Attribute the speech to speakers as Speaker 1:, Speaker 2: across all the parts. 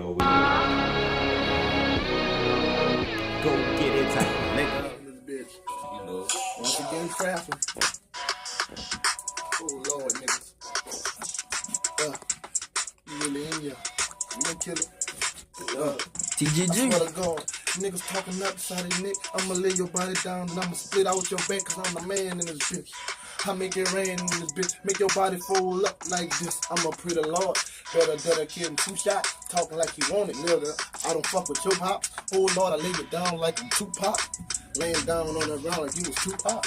Speaker 1: Go get it, type of nigga.
Speaker 2: This bitch, you know, once again trapping. Oh Lord, niggas. You really in ya? You gonna kill it?
Speaker 1: TGG.
Speaker 2: I swear to God, niggas talking outside of Nick. I'ma lay your body down and I'ma split out your back, cause I'm the man in this bitch. I make it rain in this bitch, make your body fold up like this. I'm a pretty lord, better kill him 2 shots, talking like he want it, nigga. I don't fuck with your pops. Oh Lord, I lay you down like I'm Tupac. Laying down on the ground like you was Tupac.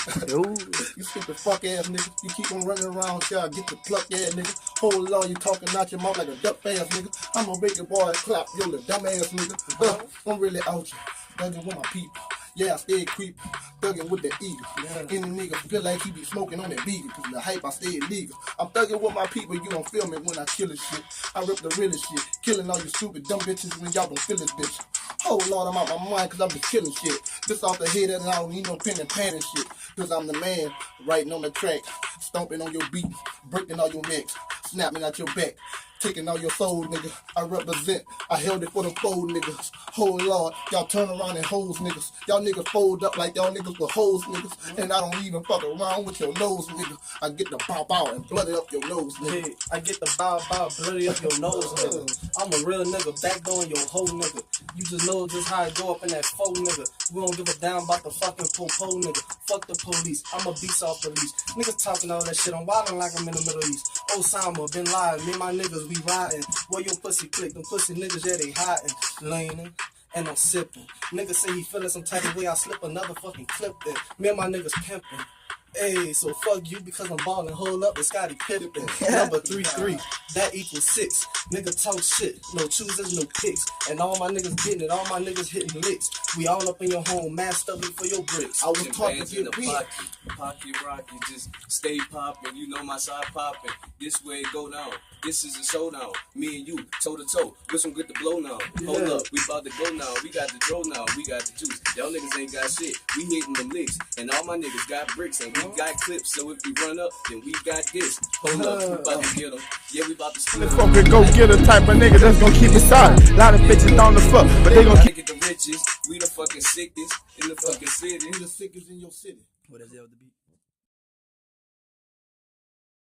Speaker 2: You stupid fuck ass nigga. You keep on running around here, get the pluck ass nigga. Oh Lord, you talking out your mouth like a duck ass nigga. I'ma make your boy clap, yo little dumb ass nigga. I'm really out here, thugging with my people. Yeah, I stay creeping, thugging with the eagle. Any nigga feel like he be smoking on that beagle, cause the hype I stay illegal. I'm thugging with my people, you don't feel me when I kill this shit. I rip the realest shit, killing all you stupid dumb bitches when y'all don't feel this bitch. Oh Lord, I'm out my mind cause I'm just killing shit. This off the head and I don't need no pen and pad and shit. Cause I'm the man, writing on the track, stomping on your beat, breaking all your necks, snapping out your back. Taking all your soul, nigga. I represent. I held it for the fold, niggas. Oh Lord, y'all turn around and hoes, niggas. Y'all niggas fold up like y'all niggas were hoes, niggas. And I don't even fuck around with your nose, nigga. I get the bow bow and blood it up your nose, nigga.
Speaker 3: Hey, I get the bow bow, bloody up your nose, nigga. I'm a real nigga, backbone your whole nigga. You just know just how I go up in that faux nigga. We don't give a damn about the fucking po-po nigga. Fuck the police, I'm a beast off the leash. Niggas talking all that shit, I'm wildin' like I'm in the Middle East. Osama, Bin Laden, me and my niggas, we riding. Where your pussy click, them pussy niggas, yeah, they hiding. Leaning, and I'm sipping. Niggas say he feeling some type of way, I slip another fucking clip in. Me and my niggas pimping. Hey, so fuck you because I'm ballin', hold up with Scottie Pippen. Number 3-3, that equals 6. Nigga talk shit, no choosers, no kicks. And all my niggas getting it, all my niggas hitting licks. We all up in your home, masked up for your bricks.
Speaker 2: I was talking to
Speaker 4: in the pocket rocky, just stay poppin'. You know my side poppin'. This way it go down. This is a showdown. Me and you, toe to toe, with some good to blow now. Hold up, we about to go now. We got the draw now. We got the juice. Y'all niggas ain't got shit. We hitting them licks, and all my niggas got bricks, and we got clips. So if we run up, then we got this. Hold up, we about to get them. Yeah, we about to split.
Speaker 5: This fucker go get a type of nigga that's gonna keep it solid. Lot of bitches on the fuck, but they gon' keep
Speaker 4: get the riches. We the fucking sickest in the fucking city.
Speaker 2: We the sickest in your city.
Speaker 1: What is it with the beat?